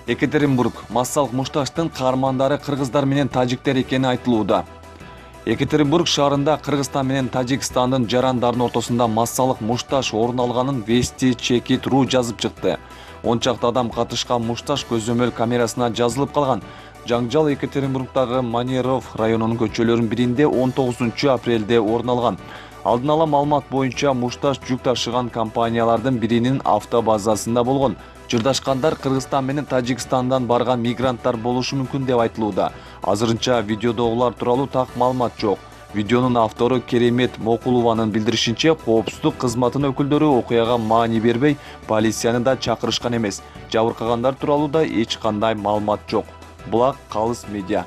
Екатеринбург массалык мушташтын каармандары кыргыздар менен тажиктер экени айтылууда. Екатеринбург шаарында Кыргызстан менен Тажикстандын жарандардын ортосунда массалык мушташ орун алганын Вести Чекит.ру жазып чыкты. 10 чакты адам катышкан мушташ көзөмөл камерасына жазылып калган. Жаңжал Екатеринбургдагы Манеров районунун көчөлөрүнүн биринде 19 апрелде орун алган. Алдын ала маалымат боюнча мушташ жүк ташыган компаниялардын биринин автобазасында болгон. Жырдашкандар Кыргызстан менен Тажикстандан барган мигранттар болушу мүмкүн деп айтылууда. Азырынча видеодогулар тууралуу так маалымат жок. Видеонун автору Керемет Мокулованын билдиришинче, коопсуздук кызматынын өкүлдөрү окуяга маани бербей, полицияны да чакырышкан эмес. Жабыркагандар тууралуу да эч кандай маалымат жок. Булак Калыс медиа.